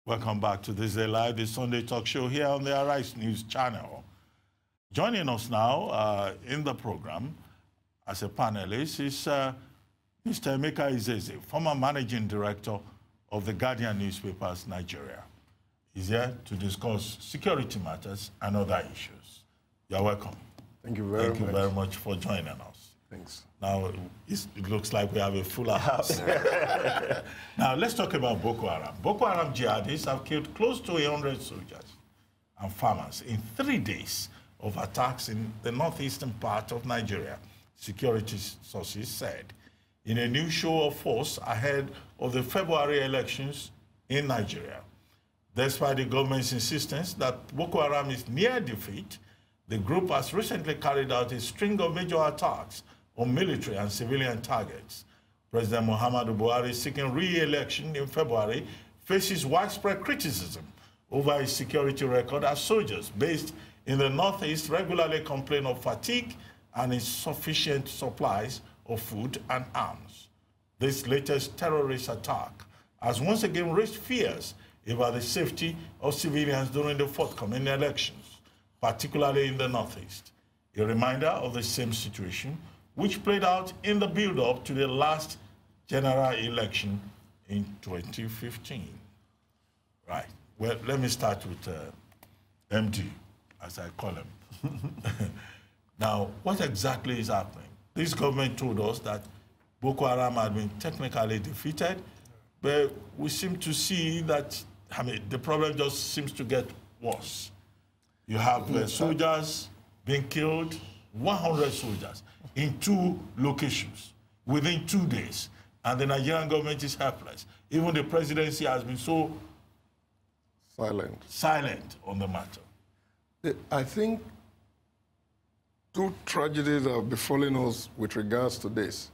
Welcome back to This Day Live, the Sunday talk show here on the Arise News channel. Joining us now in the program as a panelist is Mr. EMEKA EZEZE, former managing director of the Guardian newspapers, Nigeria. He's here to discuss security matters and other issues. You're welcome. Thank you very much. Thank you very much for joining us. Thanks. Now, it looks like we have a full house. Now, let's talk about Boko Haram. Boko Haram jihadists have killed close to 100 soldiers and farmers in 3 days of attacks in the northeastern part of Nigeria, security sources said, in a new show of force ahead of the February elections in Nigeria. Despite the government's insistence that Boko Haram is near defeat, the group has recently carried out a string of major attacks on military and civilian targets. President Muhammadu Buhari, seeking re-election in February, faces widespread criticism over his security record as soldiers based in the Northeast regularly complain of fatigue and insufficient supplies of food and arms. This latest terrorist attack has once again raised fears about the safety of civilians during the forthcoming elections, particularly in the Northeast. A reminder of the same situation which played out in the build-up to the last general election in 2015. Right. Well, let me start with MD, as I call him. Now, what exactly is happening? This government told us that Boko Haram had been technically defeated, but we seem to see that, the problem just seems to get worse. You have soldiers being killed, 100 soldiers, in 2 locations within 2 days. And the Nigerian government is helpless. Even the presidency has been so silent on the matter. I think 2 tragedies have befallen us with regards to this.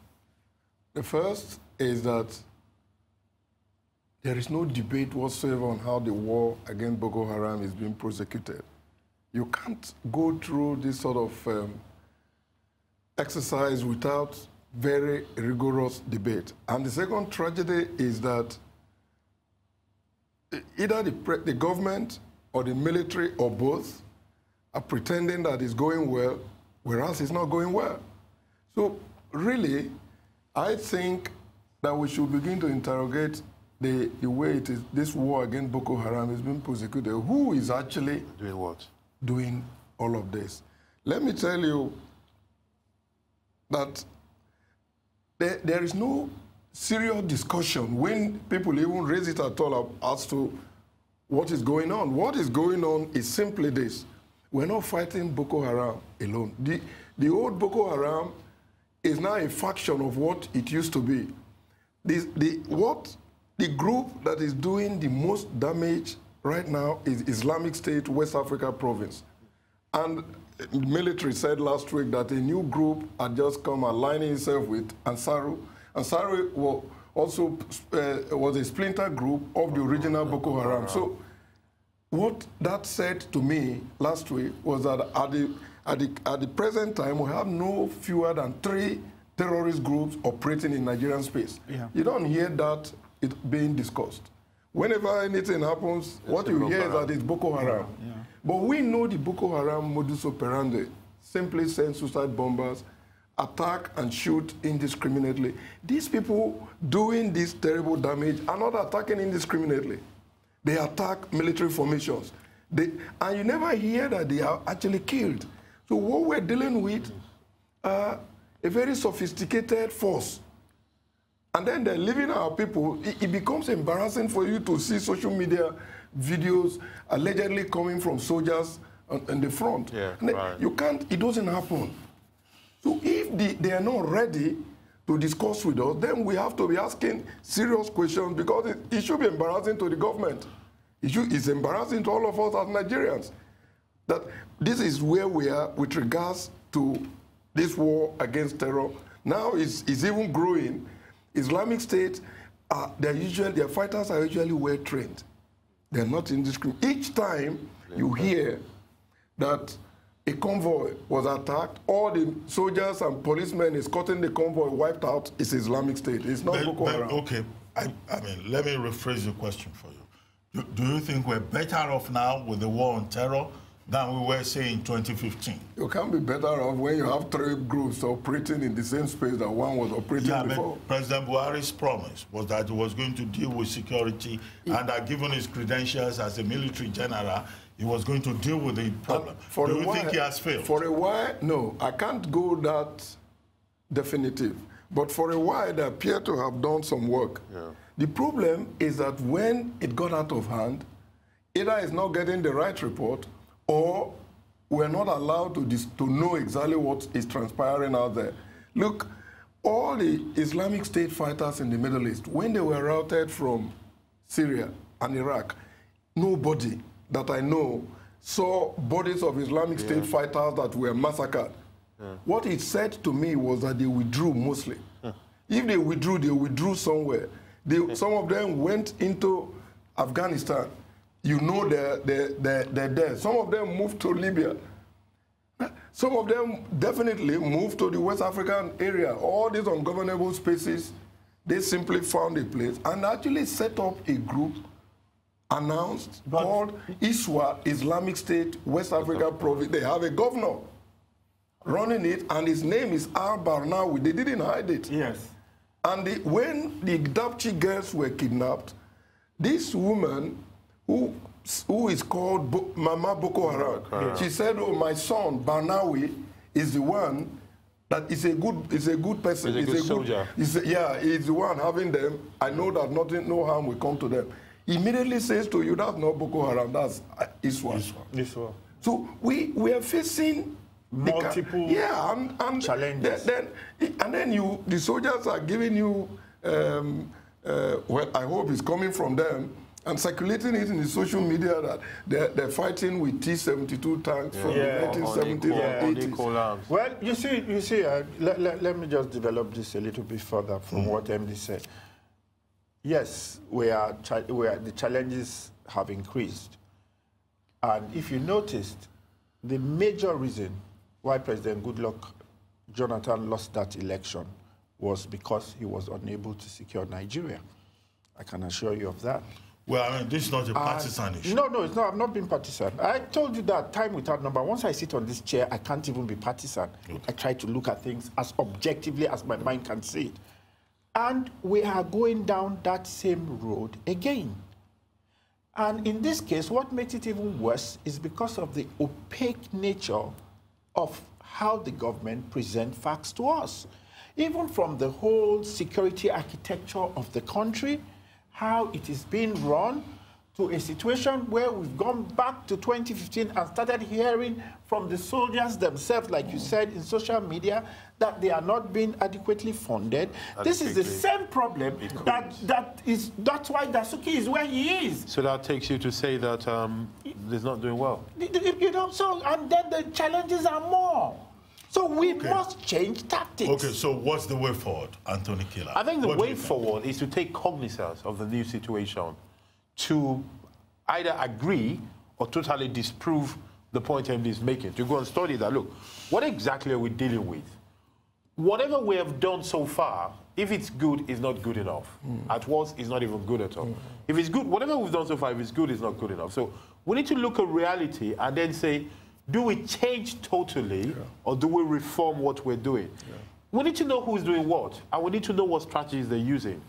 The first is that there is no debate whatsoever on how the war against Boko Haram is being prosecuted. You can't go through this sort of exercise without very rigorous debate. And the second tragedy is that either the government or the military or both are pretending that it's going well, whereas it's not going well. So really, I think that we should begin to interrogate the way it is, this war against Boko Haram is being prosecuted. Who is actually doing what? Doing all of this? Let me tell you that there is no serious discussion when people even raise it at all as to what is going on. What is going on is simply this. We're not fighting Boko Haram alone. The old Boko Haram is now a faction of what it used to be. The group that is doing the most damage right now is Islamic State West Africa province. And the military said last week that a new group had just come aligning itself with Ansaru. Ansaru also was a splinter group of the original Boko Haram. So what that said to me last week was that at the present time, we have no fewer than 3 terrorist groups operating in Nigerian space. Yeah. You don't hear that being discussed. Whenever anything happens, what you hear is that it's Boko Haram. Yeah. But we know the Boko Haram modus operandi. Simply send suicide bombers, attack and shoot indiscriminately. These people doing this terrible damage are not attacking indiscriminately. They attack military formations. And you never hear that they are actually killed. So what we're dealing with, a very sophisticated force. And then they're leaving our people. It becomes embarrassing for you to see social media videos allegedly coming from soldiers on the front. Yeah, right. You can't, it doesn't happen. So if they are not ready to discuss with us, then we have to be asking serious questions because it should be embarrassing to the government. It's embarrassing to all of us as Nigerians that this is where we are with regards to this war against terror. Now it's even growing. Islamic State, their fighters are usually well trained. They're not indiscriminate. Each time you hear that a convoy was attacked, all the soldiers and policemen escorting the convoy wiped out, it's Islamic State. It's not Boko Haram. Okay, I mean, let me rephrase the question for you. Do you think we're better off now with the war on terror than we were, say, in 2015? You can't be better off when you have three groups operating in the same space that one was operating before. But President Buhari's promise was that he was going to deal with security and that given his credentials as a military general, he was going to deal with the problem. Do you think he has failed? For a while, no. I can't go that definitive. But for a while, they appear to have done some work. Yeah. The problem is that when it got out of hand, either it's not getting the right report or we're not allowed to know exactly what is transpiring out there. Look, all the Islamic State fighters in the Middle East, when they were routed from Syria and Iraq, nobody that I know saw bodies of Islamic State fighters that were massacred. What it said to me was that they withdrew mostly. If they withdrew somewhere. Some of them went into Afghanistan. You know they're there. Some of them moved to Libya. Some of them definitely moved to the West African area. All these ungovernable spaces, they simply found a place and actually set up a group announced called ISWA, Islamic State West Africa Province. They have a governor running it, and his name is al-Barnawi. They didn't hide it. Yes. And when the Dapchi girls were kidnapped, this woman, who is called Mama Boko-Haram, she said, "Oh, my son Barnawi is the one that is a good person. He's a good soldier. He's the one having them. I know that no harm will come to them." Immediately says to you, "That's not Boko Haram. That's ISWA." So we are facing multiple and challenges. Then the soldiers are giving you, well, I hope it's coming from them, and circulating it in the social media that they're fighting with T-72 tanks from the 1970s and 80s. Well, you see, let me just develop this a little bit further from what MD said. Yes, the challenges have increased. And if you noticed, the major reason why President Goodluck Jonathan lost that election was because he was unable to secure Nigeria. I can assure you of that. Well, I mean, this is not a partisan issue. No, it's not. I'm not being partisan. I told you that time without number. Once I sit on this chair, I can't even be partisan. Okay. I try to look at things as objectively as my mind can see it. And we are going down that same road again. And in this case, what makes it even worse is because of the opaque nature of how the government presents facts to us. Even from the whole security architecture of the country, how it is being run, to a situation where we've gone back to 2015 and started hearing from the soldiers themselves, like you said, in social media, that they are not being adequately funded. This is the same problem that's why Dasuki is where he is. So that takes you to say that he's not doing well. You know, so, and then the challenges are more. So we must change tactics. Okay, so what's the way forward, Anthony KILA? I think the way forward is to take cognizance of the new situation, to either agree or totally disprove the point MD is making, to go and study that. Look, what exactly are we dealing with? Whatever we have done so far, if it's good, it's not good enough. At worst, it's not even good at all. If it's good, whatever we've done so far, if it's good, it's not good enough. So we need to look at reality and then say, do we change totally or do we reform what we're doing? We need to know who's doing what, and we need to know what strategies they're using.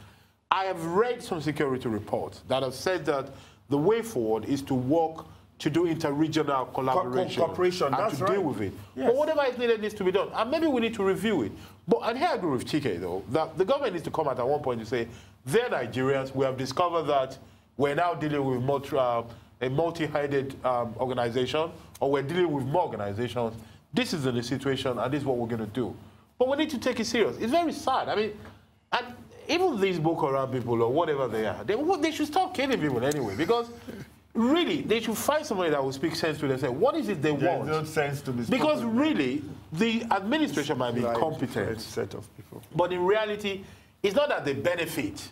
I have read some security reports that have said that the way forward is to work to do inter-regional collaboration and to deal with it. Yes. But whatever is needed needs to be done. And maybe we need to review it. But, and here I agree with TK, though, that the government needs to come at one point to say, they're Nigerians, we have discovered that we're now dealing with a multi-headed organization, or we're dealing with more organizations. This is the situation, and this is what we're going to do. But we need to take it serious. It's very sad. I mean, and even these Boko-Haram people, or whatever they are, they should stop killing people anyway, because really, they should find somebody that will speak sense to them and say, what is it they want? There's no sense to be because really, the administration might be competent, set of people. But in reality, it's not that they benefit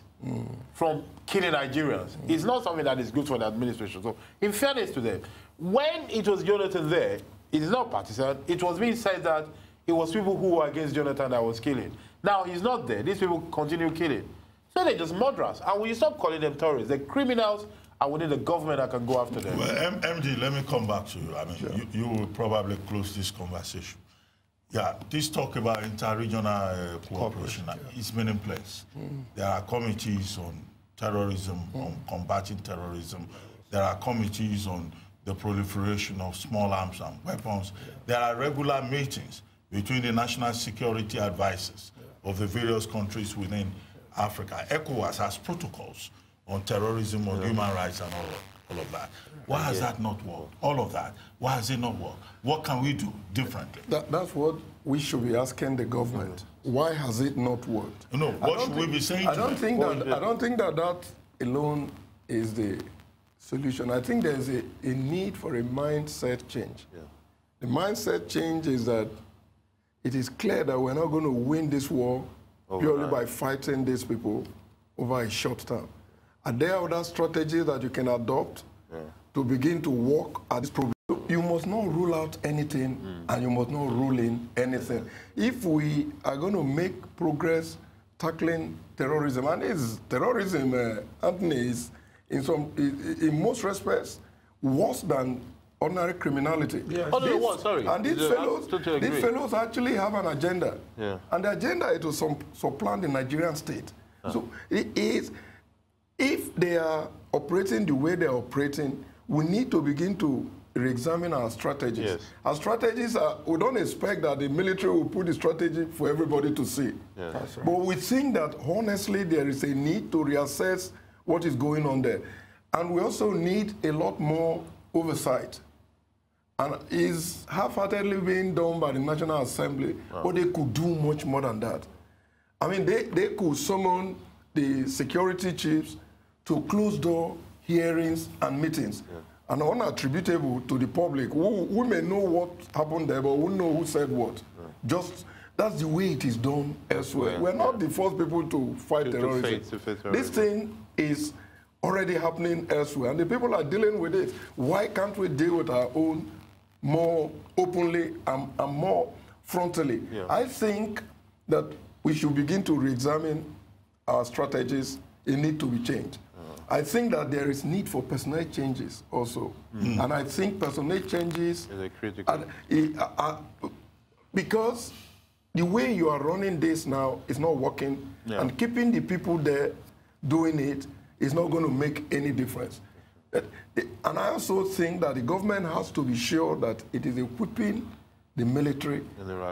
from killing Nigerians. It's not something that is good for the administration. So, in fairness to them, when it was Jonathan there, it is not partisan. It was being said that it was people who were against Jonathan that was killing. Now, he's not there. These people continue killing. So they're just murderers. And when you stop calling them terrorists, they're criminals and we need a government that can go after them. Well, MD, let me come back to you. I mean, sure. you will probably close this conversation. Yeah, this talk about inter-regional cooperation is been in place. There are committees on terrorism, on combating terrorism. There are committees on the proliferation of small arms and weapons. There are regular meetings between the national security advisors of the various countries within Africa. ECOWAS has protocols on terrorism, on human rights, and all of that. Why has that not worked? All of that. Why has it not worked? What can we do differently? That's what we should be asking the government. Why has it not worked? No, what should we be saying to them? I don't think that alone is the solution. I think there's a need for a mindset change. Yeah. The mindset change is that it is clear that we're not going to win this war purely by fighting these people over a short term. Are there other strategies that you can adopt to begin to work at this problem? You must not rule out anything and you must not rule in anything. If we are going to make progress tackling terrorism, and terrorism, Anthony, is in most respects worse than ordinary criminality. Yes. Sorry. And these fellows actually have an agenda. Yeah. And the agenda is to supplant the Nigerian state. So it is, if they are operating the way they are operating, we need to begin to re-examine our strategies. Yes. Our strategies are, we don't expect that the military will put the strategy for everybody to see. Yeah. That's right. But we think that honestly there is a need to reassess what is going on there. And we also need a lot more oversight. And it's half-heartedly being done by the National Assembly, but they could do much more than that. I mean, they could summon the security chiefs to closed-door hearings and meetings, and unattributable to the public. We may know what happened there, but we know who said what. Just that's the way it is done elsewhere. We're not the first people to fight terrorism. This thing is already happening elsewhere, and the people are dealing with it. Why can't we deal with our own more openly and more frontally? Yeah. I think that we should begin to re-examine our strategies. It needs to be changed. I think that there is need for personnel changes also. And I think personnel changes is critical. Because the way you are running this now is not working, and keeping the people there doing it is not going to make any difference. And I also think that the government has to be sure that it is equipping the military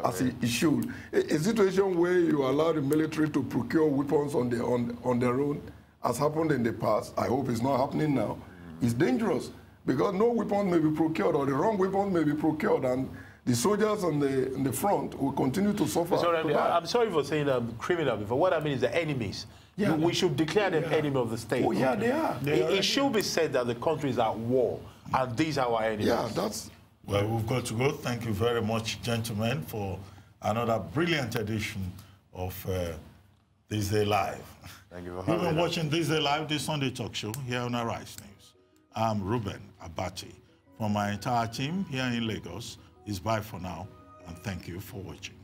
as it should. A situation where you allow the military to procure weapons on their own, as happened in the past, I hope it's not happening now, is dangerous, because no weapons may be procured, or the wrong weapons may be procured, and the soldiers on the front will continue to suffer. I'm sorry for saying criminal before. What I mean is the enemies. Yeah, we should declare them enemy of the state. Oh, yeah, they are. It should be said that the country is at war, and these are our enemies. Yeah, that's... Well, we've got to go. Thank you very much, gentlemen, for another brilliant edition of This Day Live. Thank you for having us. You've been watching This Day Live, the Sunday talk show here on Arise News. I'm Ruben Abati. From my entire team here in Lagos, it's bye for now, and thank you for watching.